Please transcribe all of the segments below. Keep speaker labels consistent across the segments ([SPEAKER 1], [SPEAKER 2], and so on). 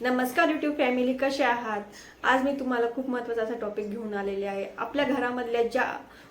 [SPEAKER 1] नमस्कार YouTube family, कसे आहात? आज मी तुम्हाला खूप महत्त्वाचा असा टॉपिक घेऊन आलेले आहे. आपल्या घरामधल्या ज्या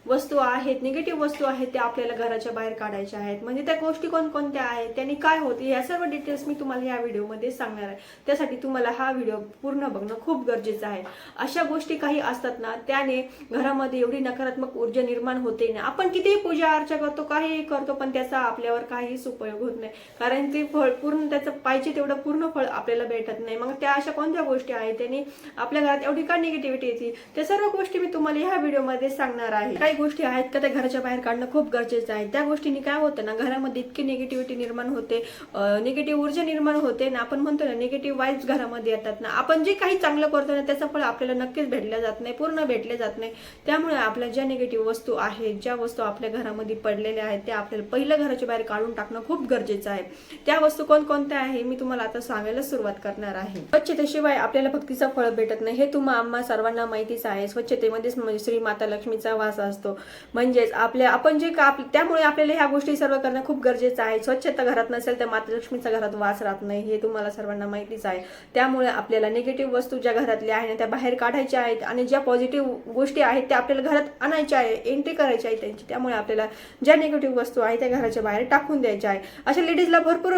[SPEAKER 1] वस्तू आहेत, निगेटिव्ह वस्तू आहेत, त्या आपल्याला घराच्या बाहेर काढायच्या आहेत. म्हणजे त्या गोष्टी कोणकोणत्या आहेत, त्यांनी काय होते, या सर्व डिटेल्स मी तुम्हाला या व्हिडिओमध्ये सांगणार आहे. त्यासाठी तुम्हाला हा व्हिडिओ पूर्ण बघणं खूप गरजेचं आहे. अशा गोष्टी काही असतात ना, त्याने घरामध्ये एवढी नकारात्मक ऊर्जा निर्माण होते ना, आपण कितीही पूजा अर्चा करतो, काहीही करतो, पण त्याचा आपल्यावर काहीच उपयोग होत नाही. कारण ते फळ पूर्ण त्याचं पाहिजे तेवढं पूर्ण फळ आपल्याला भेटत नाही. मग त्या अशा कोणत्या गोष्टी आहेत त्यांनी आपल्या घरात एवढी का निगेटिव्हिटी येते, त्या सर्व गोष्टी मी तुम्हाला ह्या व्हिडिओमध्ये सांगणार आहे. काही गोष्टी आहेत का त्या घराच्या बाहेर काढणं खूप गरजेचं आहे. त्या गोष्टींनी काय होतं ना, घरामध्ये इतकी निगेटिव्हिटी निर्माण होते, निगेटिव्ह ऊर्जा निर्माण होते ना. आपण म्हणतो ना, निगेटिव्ह वाईब्स घरामध्ये येतात ना. आपण जे काही चांगलं करतो ना, त्याचं फळ आपल्याला नक्कीच भेटलं जात नाही, पूर्ण भेटले जात नाही. त्यामुळे आपल्या ज्या निगेटिव्ह वस्तू आहेत, ज्या वस्तू आपल्या घरामध्ये पडलेल्या आहेत, त्या आपल्याला पहिलं घराच्या बाहेर काढून टाकणं खूप गरजेचं आहे. त्या वस्तू कोणकोणत्या आहे मी तुम्हाला आता सांगायला सुरुवात करणार आहे. स्वच्छतेशिवाय आपल्याला भक्तीचं फळ भेटत नाही, हे आम्हा सर्वांना माहितीच आहे. स्वच्छतेमध्येच श्री माता लक्ष्मीचा वास असतो. म्हणजेच आपण जे त्यामुळे आपल्याला ह्या गोष्टी सर्व करणं खूप गरजेचं आहे. स्वच्छता घरात नसेल तर माता लक्ष्मीचा घरात वास राहत नाही, हे तुम्हाला सर्वांना माहितीच आहे. त्यामुळे आपल्याला निगेटिव्ह वस्तू ज्या घरातल्या आहेत त्या बाहेर काढायच्या आहेत आणि ज्या पॉझिटिव्ह गोष्टी आहेत त्या आपल्याला घरात आणायच्या आहे, एंट्री करायची आहे त्यांची. त्यामुळे आपल्याला ज्या निगेटिव्ह वस्तू आहेत त्या घराच्या बाहेर टाकून द्यायच्या आहे. अशा लेडीजला भरपूर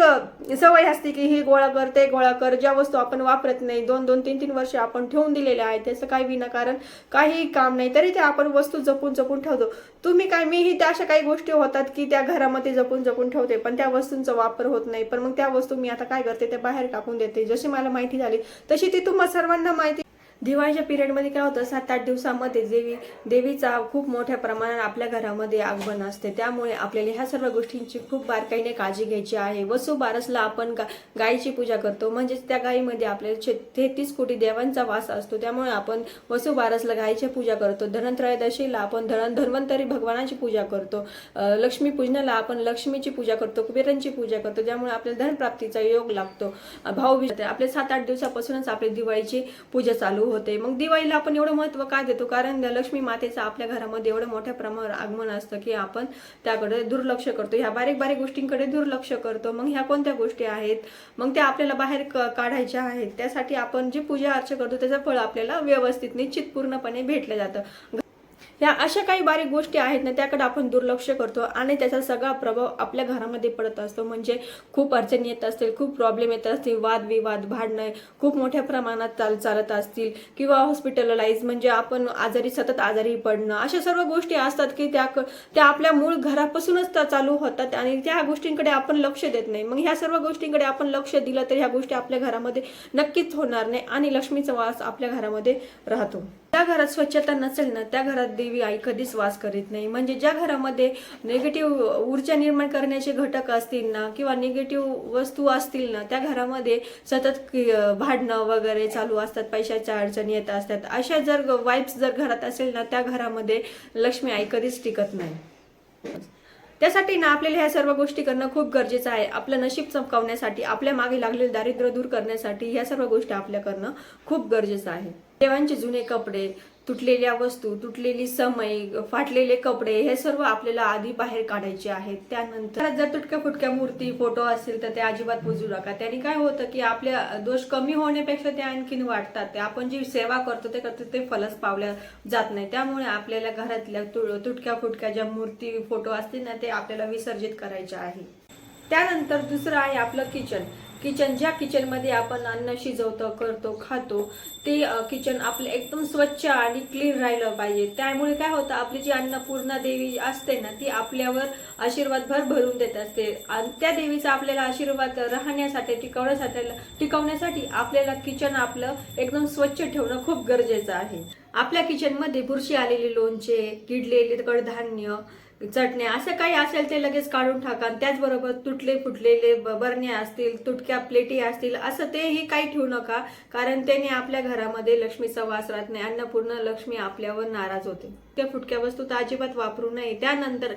[SPEAKER 1] सवय असते की ही गोळा कर, ते गोळा कर. ज्या वस्तू आपण वापरत नाही, 2-2, 3-3 वर्ष आपण ठेवून दिलेल्या आहेत, त्याचं काही विनाकारण काही काम नाही, तरी त्या आपण वस्तू जपून जपून ठेवतो. मीही त्या अशा काही गोष्टी होतात की त्या घरामध्ये जपून जपून ठेवते, पण त्या वस्तूंचा वापर होत नाही. पण मग त्या वस्तू मी आता काय करते, त्या बाहेर टाकून देते. जशी मला माहिती झाली तशी ती तुम्हाला सर्वांना माहिती. दिवाळीच्या पिरियडमध्ये काय होतं, 7-8 दिवसामध्ये देवीचा खूप मोठ्या प्रमाणात आपल्या घरामध्ये आगमन असते. त्यामुळे आपल्याला ह्या सर्व गोष्टींची खूप बारकाईने काळजी घ्यायची आहे. वसुबारसला आपण गायीची पूजा करतो, म्हणजेच त्या गायीमध्ये आपल्याला 33 कोटी देवांचा वास असतो. त्यामुळे आपण वसुबारसला गायीची पूजा करतो. धनत्रयोदशीला आपण धन्वंतरी भगवानाची पूजा करतो. लक्ष्मी पूजनाला आपण लक्ष्मीची पूजा करतो, कुबेरांची पूजा करतो. ज्यामुळे आपल्याला धनप्राप्तीचा योग लागतो. भाऊबीज आपले 7-8 दिवसापासूनच आपली दिवाळीची पूजा चालू होते. मग दिवाळीला आपण एवढं महत्त्व का देतो, कारण लक्ष्मी मातेचं आपल्या घरामध्ये एवढं मोठ्या प्रमाणावर आगमन असतं की आपण त्याकडे दुर्लक्ष करतो, ह्या बारीक बारीक गोष्टींकडे दुर्लक्ष करतो. मग ह्या कोणत्या गोष्टी आहेत, मग त्या आपल्याला बाहेर काढायच्या आहेत. त्यासाठी आपण जी पूजा अर्चा करतो त्याचं फळ आपल्याला व्यवस्थित निश्चित पूर्णपणे भेटलं जातं. ह्या अशा काही बारीक गोष्टी आहेत ना, त्याकडे आपण दुर्लक्ष करतो आणि त्याचा सगळा प्रभाव आपल्या घरामध्ये पडत असतो. म्हणजे खूप अडचणी येत असतील, खूप प्रॉब्लेम येत असतील, वादविवाद, भांडणं खूप मोठ्या प्रमाणात चालत असतील, किंवा हॉस्पिटलाइज म्हणजे आपण सतत आजारी पडणं, अशा सर्व गोष्टी असतात की त्या आपल्या मूळ घरापासूनच चालू होतात आणि त्या गोष्टींकडे आपण लक्ष देत नाही. मग ह्या सर्व गोष्टींकडे आपण लक्ष दिलं तर ह्या गोष्टी आपल्या घरामध्ये नक्कीच होणार नाही आणि लक्ष्मीचा वास आपल्या घरामध्ये राहतो. ज्या घरात स्वच्छता नसेल ना, त्या घरात देवी आई कधीच वास करीत नाही. म्हणजे ज्या घरामध्ये निगेटिव्ह ऊर्जा निर्माण करण्याचे घटक असतील ना, किंवा निगेटिव्ह वस्तू असतील ना, त्या घरामध्ये सतत भांडणं वगैरे चालू असतात, पैशाच्या अडचणी येत असतात. अशा जर वाईब्स जर घरात असेल ना, त्या घरामध्ये लक्ष्मी आई कधीच टिकत नाही. त्यासाठी ना आपल्याला ह्या सर्व गोष्टी करणं खूप गरजेचं आहे. आपलं नशीब चमकावण्यासाठी, आपल्या मागे लागलेले दारिद्र्य दूर करण्यासाठी ह्या सर्व गोष्टी आपल्या करणं खूप गरजेचं आहे. देवांचे जुने कपडे, तुटलेल्या वस्तू, तुटलेली समय, फाटलेले कपडे, हे सर्व आपल्याला आधी बाहेर काढायचे आहेत. त्यानंतर जर तुटक्या फुटक्या मूर्ती, फोटो असतील तर ते अजिबात पूजू नका. त्याने काय होतं की आपल्या दोष कमी होण्यापेक्षा ते आणखीन वाढतात. ते आपण जी सेवा करतो ते फलच पावल्या जात नाही. त्यामुळे आपल्याला घरातल्या तुटक्या फुटक्या ज्या मूर्ती, फोटो असतील ना, ते आपल्याला विसर्जित करायचे आहे. त्यानंतर दुसरं आहे आपलं किचन. ज्या किचनमध्ये आपण अन्न शिजवतो, करतो, खातो, ते किचन आपलं एकदम स्वच्छ आणि क्लीन राहिलं पाहिजे. त्यामुळे काय होतं, आपली जी अन्नपूर्णा देवी असते ना, ती आपल्यावर आशीर्वाद भरून देत असते आणि त्या देवीचा आपल्याला आशीर्वाद राहण्यासाठी, टिकवण्यासाठी आपल्याला किचन आपलं एकदम स्वच्छ ठेवणं खूप गरजेचं आहे. आपल्या किचनमध्ये बुरशी आलेली लोणचे, किडलेले कडधान्य, चटण्या असं काही असेल ते लगेच काढून टाका. त्याचबरोबर तुटले फुटलेले बरण्या असतील, तुटक्या प्लेटी असतील, असं तेही काही ठेवू नका, कारण त्याने आपल्या घरामध्ये लक्ष्मीचा वास राहत नाही. अन्नपूर्ण लक्ष्मी आपल्यावर नाराज होते. तुटक्या फुटक्या वस्तू तर अजिबात वापरू नये. त्यानंतर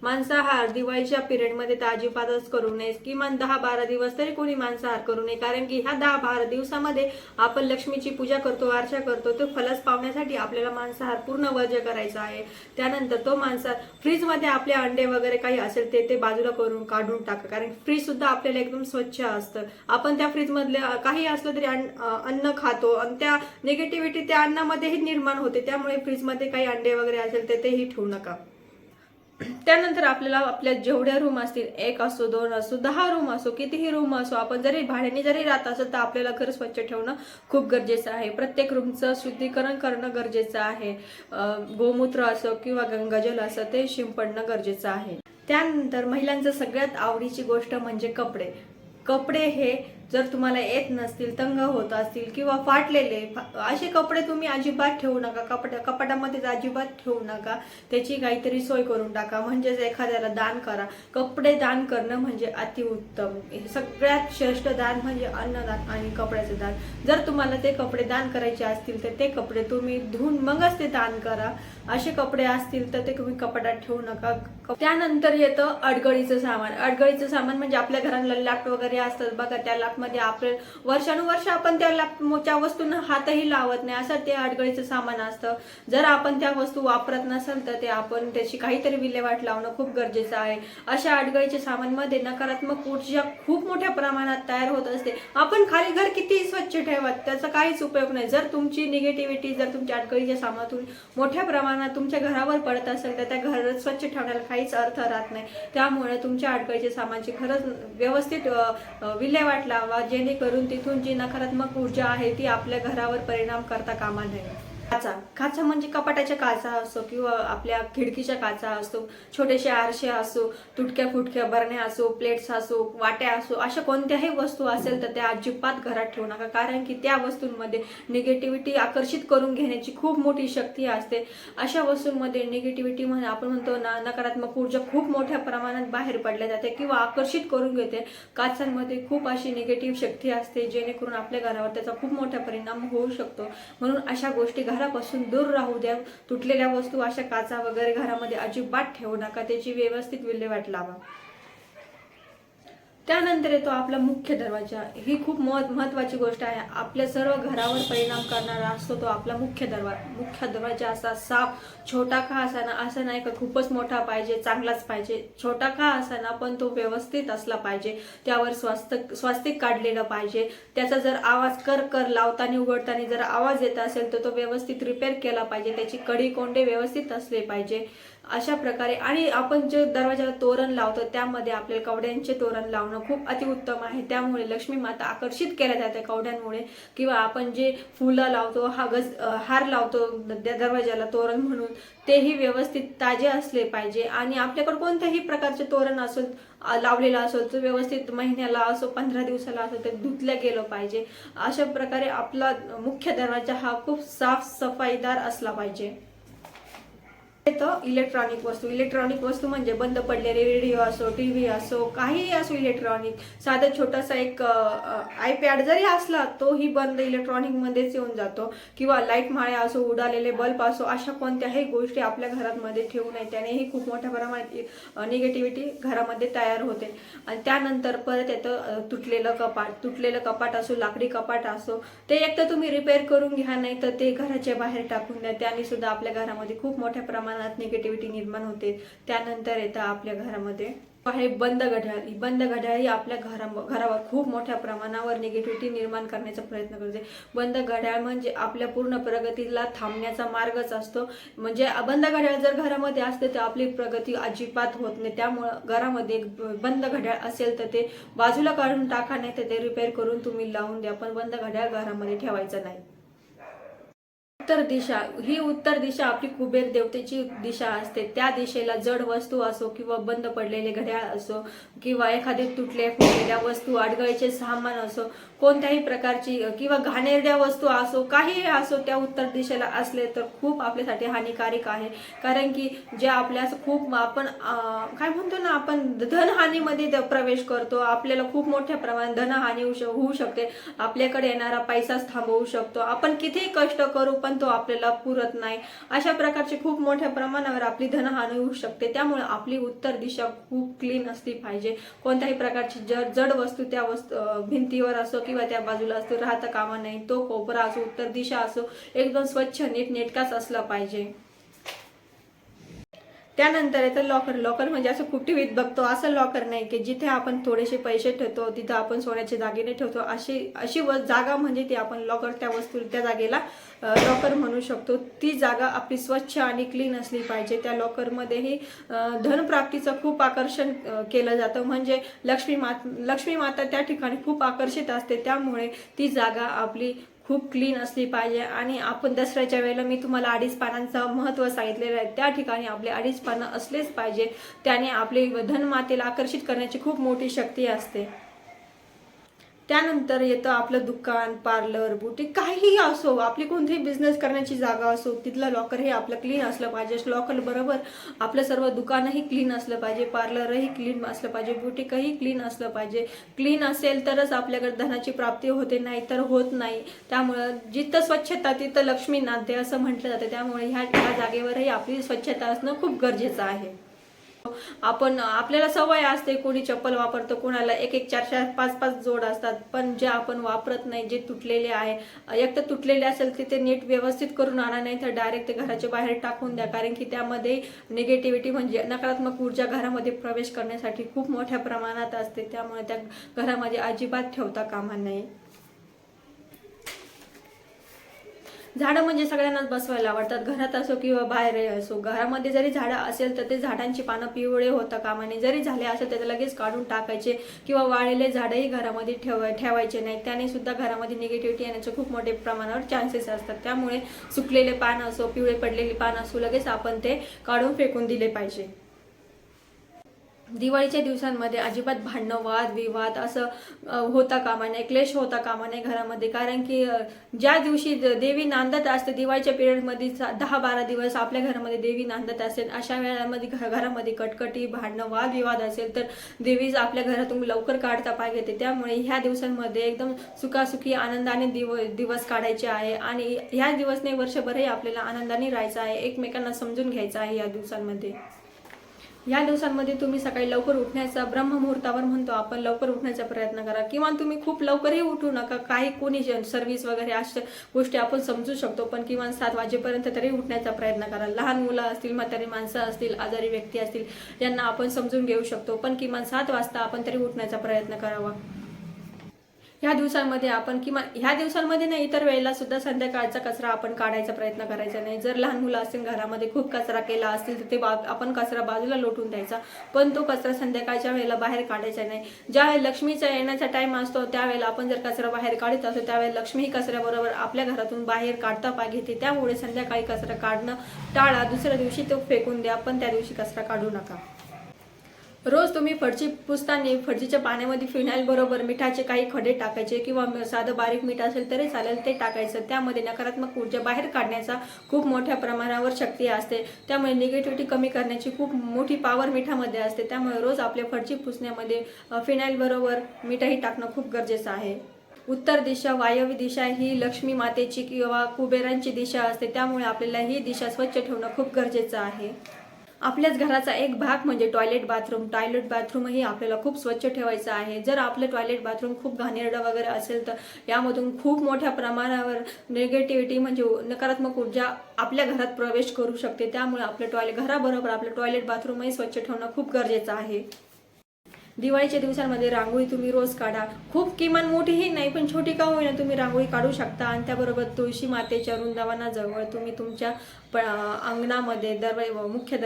[SPEAKER 1] मांसाहार दिवाळीच्या पिरियडमध्ये तर अजिबातच करू नये. किमान 10-12 दिवस तरी कोणी मांसाहार करू नये, कारण की ह्या 10-12 दिवसामध्ये आपण लक्ष्मीची पूजा करतो, अर्चा करतो. तो फलस पावण्यासाठी आपल्याला मांसाहार पूर्ण वर्ज्य करायचा आहे. त्यानंतर तो मांसाहार फ्रीजमध्ये आपले अंडे वगैरे काही असेल ते बाजूला करून काढून टाका, कारण फ्रीज सुद्धा आपल्याला एकदम स्वच्छ असतं. आपण त्या फ्रीज मधले काही असलं तरी अन्न खातो आणि त्या निगेटिव्हिटी त्या अन्नामध्येही निर्माण होते. त्यामुळे फ्रीजमध्ये काही अंडे वगैरे असेल तेही ठेवू नका. त्यानंतर आपल्याला आपल्या जेवढ्या रूम असतील, 1 असो 2 असो 10 रूम असो कितीही रूम असो, आपण जरी भाड्याने जरी राहत असेल तर आपल्याला घर स्वच्छ ठेवणं खूप गरजेचं आहे. प्रत्येक रूमचं शुद्धीकरण करणं गरजेचं आहे. गोमूत्र असो किंवा गंगाजल असो ते शिंपडणं गरजेचं आहे. त्यानंतर महिलांचं सगळ्यात आवडीची गोष्ट म्हणजे कपडे हे जर तुम्हाला येत नसतील, तंग होत असतील किंवा फाटलेले असे कपडे तुम्ही अजिबात ठेवू नका. कपाटामध्ये अजिबात ठेवू नका. त्याची काहीतरी सोय करून टाका, म्हणजेच एखाद्याला दान करा. कपडे दान करणं म्हणजे अतिउत्तम. सगळ्यात श्रेष्ठ दान म्हणजे अन्नदान आणि कपड्याचं दान. जर तुम्हाला ते कपडे दान करायचे असतील तर ते कपडे तुम्ही धुवून मगच ते दान करा. असे कपडे असतील तर ते तुम्ही कपाटात ठेवू नका. त्यानंतर येतं अडगळीचं सामान म्हणजे आपल्या घराला लॅप वगैरे असतात बघा, त्या मध्ये आपण वर्षानुवर्ष आपण त्या वस्तूंना हातही लावत नाही, असं ते अडगळीचं सामान असतं. जर आपण त्या वस्तू वापरत नसेल तर ते आपण त्याची काहीतरी विल्हेवाट लावणं खूप गरजेचं आहे. अशा अडगळीच्या सामानमध्ये नकारात्मक ऊर्जा खूप मोठ्या प्रमाणात तयार होत असते. आपण खाली घर किती स्वच्छ ठेवा, त्याचा काहीच उपयोग नाही. जर तुमची निगेटिव्हिटी जर तुमच्या अडगळीच्या सामानातून मोठ्या प्रमाणात तुमच्या घरावर पडत असेल तर त्या घर स्वच्छ ठेवण्याला काहीच अर्थ राहत नाही. त्यामुळे तुमच्या अडगळीच्या सामानाची खरंच व्यवस्थित विल्हेवाट लावा, जेणेकरून तिथून जी नकारात्मक ऊर्जा आहे ती आपल्या घरावर परिणाम करता कामा नये. काचा म्हणजे कपाटाच्या काचा असो किंवा आपल्या खिडकीच्या काचा असो, छोटेसे आरसे असो, तुटक्या फुटक्या बरण्या असो, प्लेट्स असो, वाट्या असो, अशा कोणत्याही वस्तू असेल तर त्या अजिबात घरात ठेवू नका, कारण की त्या वस्तूंमध्ये निगेटिव्हिटी आकर्षित करून घेण्याची खूप मोठी शक्ती असते. अशा वस्तूंमध्ये निगेटिव्हिटी म्हणजे आपण म्हणतो ना, नकारात्मक ऊर्जा खूप मोठ्या प्रमाणात बाहेर पडल्या जाते किंवा आकर्षित करून घेते. काचांमध्ये खूप अशी निगेटिव्ह शक्ती असते, जेणेकरून आपल्या घरावर त्याचा खूप मोठा परिणाम होऊ शकतो. म्हणून अशा गोष्टी घरापासून दूर राहू द्या. तुटलेल्या वस्तू, अशा काचा वगैरे घरामध्ये अजिबात ठेवू नका. त्याची व्यवस्थित विल्हेवाट लावा. त्यानंतर येतो आपला मुख्य दरवाजा. ही खूप महत्त्वाची गोष्ट आहे. आपल्या सर्व घरावर परिणाम करणारा असतो तो आपला मुख्य दरवाजा. असा साफ छोटा का असाना, असं नाही का खूपच मोठा पाहिजे, चांगलाच पाहिजे. छोटा का असाना पण तो व्यवस्थित असला पाहिजे. त्यावर स्वास्तिक काढलेलं पाहिजे. त्याचा जर आवाज कर लावताना उघडताना जर आवाज येत असेल तर तो व्यवस्थित रिपेअर केला पाहिजे. त्याची कडी कोंडे व्यवस्थित असले पाहिजे. अशा प्रकारे आणि आपण जे दरवाजाला तोरण लावतो त्यामध्ये आपल्याला कवड्यांचे तोरण लावणं खूप अतिउत्तम आहे. त्यामुळे लक्ष्मी माता आकर्षित केल्या जाते कवड्यांमुळे. किंवा आपण जे फुलं लावतो, हार लावतो दरवाजाला तोरण म्हणून, तेही व्यवस्थित ताजे असले पाहिजे. आणि आपल्याकडे कोणत्याही प्रकारचे तोरण असो लावलेला असो तो व्यवस्थित महिन्याला असो 15 दिवसाला असो ते धुतलं गेलं पाहिजे. अशा प्रकारे आपला मुख्य दरवाजा हा खूप साफ सफाईदार असला पाहिजे. इलेक्ट्रॉनिक वस्तू म्हणजे बंद पडलेले रेडिओ असो, टीव्ही असो, काहीही असो इलेक्ट्रॉनिक. साधा छोटासा एक आयपॅड जरी असला तोही बंद इलेक्ट्रॉनिक मध्येच येऊन जातो. किंवा लाईट माळ्या असो, उडालेले बल्ब असो, अशा कोणत्याही गोष्टी आपल्या घरामध्ये ठेवू नये. त्यानेही खूप मोठ्या प्रमाणात निगेटिव्हिटी घरामध्ये तयार होते. आणि त्यानंतर परत येतं तुटलेलं कपाट असो, लाकडी कपाट असो, ते एक तर तुम्ही रिपेअर करून घ्या, नाही तर ते घराच्या बाहेर टाकून द्या. त्याने सुद्धा आपल्या घरामध्ये खूप मोठ्या प्रमाणात निगेटिव्हिटी निर्माण होते. त्यानंतर येतं आपल्या घरामध्ये आहे बंद घड्याळ ही आपल्या घरावर खूप मोठ्या प्रमाणावर निगेटिव्हिटी निर्माण करण्याचा प्रयत्न करते. बंद घड्याळ म्हणजे आपल्या पूर्ण प्रगतीला थांबण्याचा मार्गच असतो. म्हणजे बंद घड्याळ जर घरामध्ये असते तर आपली प्रगती अजिबात होत नाही. त्यामुळं घरामध्ये बंद घड्याळ असेल तर ते बाजूला काढून टाका, नाही तर ते रिपेअर करून तुम्ही लावून द्या, पण बंद घड्याळ घरामध्ये ठेवायचं नाही. उत्तर दिशा आपली कुबेर देवतेची दिशा असते. त्या दिशेला जड वस्तू असो किंवा बंद पडलेले घड्याळ असो किंवा एखादी फुटलेल्या वस्तू, अडगळीचे सामान असो, कोणत्याही प्रकारची किंवा घाणेरड्या वस्तू असो, काही असो, त्या उत्तर दिशेला असले तर खूप आपल्यासाठी हानिकारक आहे. कारण की जे आपल्या खूप आपण काय म्हणतो ना, आपण धनहानीमध्ये प्रवेश करतो. आपल्याला खूप मोठ्या प्रमाणात धनहानी होऊ शकते. आपल्याकडे येणारा पैसाच थांबवू शकतो. आपण कितीही कष्ट करू पण पण तो आपल्याला पुरत नाही. अशा प्रकारचे खूप मोठ्या प्रमाणावर आपली धनहानी होऊ शकते. त्यामुळे आपली उत्तर दिशा खूप क्लीन असली पाहिजे. कोणत्याही प्रकारची जड वस्तू त्या भिंतीवर असो किंवा त्या बाजूला असतो राहता कामा नाही. तो कोपरा असो, उत्तर दिशा असो, एकदम स्वच्छ नीटनेटकाच असला पाहिजे. त्यानंतर येतं लॉकर. लॉकर म्हणजे असं खूप टीव्हीत बघतो असं लॉकर नाही की जिथे आपण थोडेसे पैसे ठेवतो, तिथं आपण सोन्याचे दागिने ठेवतो, अशी जागा म्हणजे ती आपण लॉकर, त्या वस्तू त्या जागेला लॉकर म्हणू शकतो. ती जागा आपली स्वच्छ आणि क्लीन असली पाहिजे. त्या लॉकरमध्येही धनप्राप्तीचं खूप आकर्षण केलं जातं. म्हणजे लक्ष्मी माता त्या ठिकाणी खूप आकर्षित असते. त्यामुळे ती जागा आपली खूप क्लीन असली पाहिजे. आणि आपण दसऱ्याच्या वेळेला मी तुम्हाला 2.5 पानांचं महत्त्व सांगितलेलं आहे. त्या ठिकाणी आपले 2.5 पानं असलेच पाहिजे. त्याने आपले धनमातेला आकर्षित करण्याची खूप मोठी शक्ती असते. त्यानंतर येतं आपलं दुकान, पार्लर, बुटीक, काहीही असो, आपली कोणतीही बिझनेस करण्याची जागा असो, तिथलं लॉकर हे आपलं क्लीन असलं पाहिजे. लॉकर बरोबर आपलं सर्व दुकानही क्लीन असलं पाहिजे, पार्लरही क्लीन असलं पाहिजे, बुटीकही क्लीन असलं पाहिजे. क्लीन असेल तरच आपल्याकडे धनाची प्राप्ती होते, नाही तर होत नाही. त्यामुळं जिथं स्वच्छता तिथं लक्ष्मी नांदते असं म्हटलं जातं. त्यामुळे ह्या जागेवरही आपली स्वच्छता असणं खूप गरजेचं आहे. आपल्याला सवय असते, कोणी चप्पल वापरतं, कोणाला 1-1, 4-4, 5-5 जोड असतात. पण जे आपण वापरत नाही, जे तुटलेले आहे, एक तर तुटलेले असेल ते नीट व्यवस्थित करून आणा, नाही तर डायरेक्ट ते घराच्या बाहेर टाकून द्या. कारण की त्यामध्ये निगेटिव्हिटी म्हणजे नकारात्मक ऊर्जा घरामध्ये प्रवेश करण्यासाठी खूप मोठ्या प्रमाणात असते. त्यामुळे त्या घरामध्ये अजिबात ठेवता कामा नये. झाडं म्हणजे सगळ्यांनाच बसवायला आवडतात, घरात असो किंवा बाहेर असो. घरामध्ये जरी झाडं असेल तर ते झाडांची पानं पिवळे होता कामा नये. जरी झाले असेल तर लगेच काढून टाकायचे किंवा वाळलेले झाडंही घरामध्ये ठेवायचे नाही. त्याने सुद्धा घरामध्ये निगेटिव्हिटी येण्याचे खूप मोठे प्रमाणावर चान्सेस असतात. त्यामुळे सुकलेले पान असो, पिवळे पडलेले पान असो, लगेच आपण ते काढून फेकून दिले पाहिजे. दिवाळीच्या दिवसांमध्ये अजिबात भांडणं, वाद विवाद असं होता कामा नये, क्लेश होता कामा नये घरामध्ये. कारण की ज्या दिवशी देवी नांदत असते, दिवाळीच्या पिरियडमध्ये 10-12 दिवस आपल्या घरामध्ये देवी नांदत असेल, अशा वेळामध्ये घरामध्ये कटकटी, भांडणं, वाद विवाद असेल तर देवी आपल्या घरातून लवकर काढता पाहिजे. त्यामुळे ह्या दिवसांमध्ये एकदम सुखासुखी आनंदाने दिवस काढायचे आहे. आणि ह्या दिवस नाही, वर्षभरही आपल्याला आनंदाने राहायचं आहे, एकमेकांना समजून घ्यायचं आहे. या दिवसांमध्ये तुम्ही सकाळी लवकर उठण्याचा, ब्रह्ममुहूर्तावर म्हणतो आपण, लवकर उठण्याचा प्रयत्न करा. किंवा तुम्ही खूप लवकरही उठू नका. काही कोणी सर्व्हिस वगैरे अशा गोष्टी आपण समजू शकतो, पण किमान 7 वाजेपर्यंत तरी उठण्याचा प्रयत्न करा. लहान मुलं असतील, म्हातारी माणसं असतील, आजारी व्यक्ती असतील, यांना आपण समजून घेऊ शकतो, पण किमान 7 वाजता आपण तरी उठण्याचा प्रयत्न करावा. ह्या दिवसांमध्ये आपण किंवा ह्या दिवसांमध्ये नाही, इतर वेळेला सुद्धा संध्याकाळचा कचरा आपण काढायचा प्रयत्न करायचा नाही. जर लहान मुलं असतील, घरामध्ये खूप कचरा केला असतील तर ते आपण कचरा बाजूला लोटून द्यायचा, पण तो कचरा संध्याकाळच्या वेळेला बाहेर काढायचा नाही. ज्या लक्ष्मीचा येण्याचा टाइम असतो त्यावेळेला आपण जर कचरा बाहेर काढत असतो, त्यावेळेला लक्ष्मी कचऱ्याबरोबर आपल्या घरातून बाहेर काढता घेते. त्यामुळे संध्याकाळी कचरा काढणं टाळा. दुसऱ्या दिवशी तो फेकून द्या, पण त्या दिवशी कचरा काढू नका. रोज तुम्ही फरशी पुसताना फरशीच्या पाण्यामध्ये फिनाईल बरोबर मिठाचे काही खडे टाकायचे किंवा साधं बारीक मीठ असेल तरी चालेल, ते टाकायचं. त्यामध्ये नकारात्मक ऊर्जा बाहेर काढण्याचा खूप मोठ्या प्रमाणावर शक्ती असते. त्यामुळे निगेटिव्हिटी कमी करण्याची खूप मोठी पॉवर मिठामध्ये असते. त्यामुळे रोज आपल्या फरशी पुसण्यामध्ये फिनाईल बरोबर मिठही टाकणं खूप गरजेचं आहे. उत्तर दिशा, वायव्य दिशा ही लक्ष्मी मातेची किंवा कुबेरांची दिशा असते. त्यामुळे आपल्याला ही दिशा स्वच्छ ठेवणं खूप गरजेचं आहे. आपल्याच घराचा एक भाग म्हणजे टॉयलेट बाथरूमही आपल्याला खूप स्वच्छ ठेवायचं आहे. जर आपलं टॉयलेट बाथरूम खूप घाणेरडं वगैरे असेल तर यामधून खूप मोठ्या प्रमाणावर निगेटिव्हिटी म्हणजे नकारात्मक ऊर्जा आपल्या घरात प्रवेश करू शकते. त्यामुळे आपलं घराबरोबर आपलं टॉयलेट बाथरूमही स्वच्छ ठेवणं खूप गरजेचं आहे. दिवाळीच्या दिवसांमध्ये रांगोळी तुम्ही रोज काढा. खूप किमान मोठीही नाही, पण छोटी का होईना तुम्ही रांगोळी काढू शकता. आणि त्याबरोबर तुळशी मातेच्या वृंदावनाजवळ तुम्ही तुमच्या अंगणामध्ये मुख्य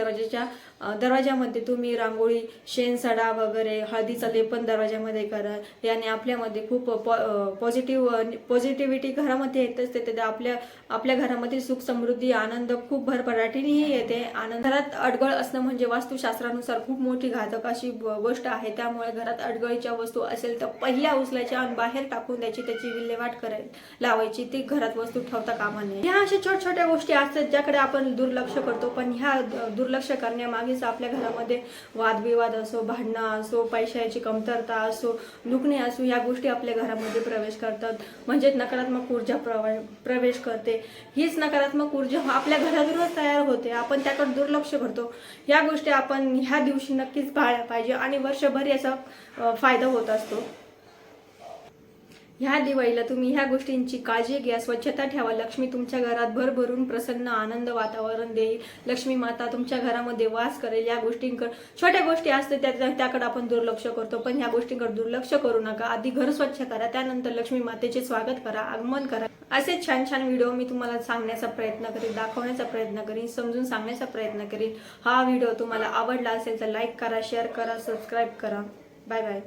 [SPEAKER 1] दरवाजामध्ये तुम्ही रांगोळी, शेणसडा वगैरे, हळदीचं लेपन दरवाजामध्ये करा. याने आपल्यामध्ये खूप पॉझिटिव्हिटी घरामध्ये येत असते. तर आपल्या घरामध्ये सुख, समृद्धी, आनंद खूप भरभराटीनेही येते. आनंदात अडगळ असणं म्हणजे वास्तुशास्त्रानुसार खूप मोठी घातक अशी गोष्ट आहे. त्यामुळे घरात अडगळीच्या वस्तू असेल तर पहिल्या उचलायच्या आणि बाहेर टाकून द्यायची, त्याची विल्हेवाट लावायची, ती घरात वस्तू ठेवता कामा नये. ह्या अशा छोट्या छोट्या गोष्टी असतात ज्याकडे आपण दुर्लक्ष करतो, पण ह्या दुर्लक्ष करण्यामागेच आपल्या घरामध्ये वादविवाद असो, भांडणं असो, पैशाची कमतरता असो, दुखणे असो, या गोष्टी आपल्या घरामध्ये प्रवेश करतात. म्हणजे नकारात्मक ऊर्जा प्रवेश करते. हीच नकारात्मक ऊर्जा आपल्या घरातूनच तयार होते, आपण त्याकडे दुर्लक्ष करतो. या गोष्टी आपण ह्या दिवशी नक्कीच पाळल्या पाहिजे आणि वर्षभर याचा फायदा होत असतो. ह्या दिवाळीला तुम्ही ह्या गोष्टींची काळजी घ्या, स्वच्छता ठेवा. लक्ष्मी तुमच्या घरात भरभरून प्रसन्न आनंद वातावरण देईल. लक्ष्मी माता तुमच्या घरामध्ये वास करेल. या गोष्टींकडे, छोट्या गोष्टी असतात त्याकडे आपण दुर्लक्ष करतो, पण ह्या गोष्टींकडे दुर्लक्ष करू नका. आधी घर स्वच्छ करा, त्यानंतर लक्ष्मी मातेचे स्वागत करा, आगमन करा. असे छान छान व्हिडिओ मी तुम्हाला सांगण्याचा प्रयत्न करीन, दाखवण्याचा प्रयत्न करीन, समजून सांगण्याचा प्रयत्न करीन. हा व्हिडिओ तुम्हाला आवडला असेल तर लाईक करा, शेअर करा, सबस्क्राईब करा. Bye bye.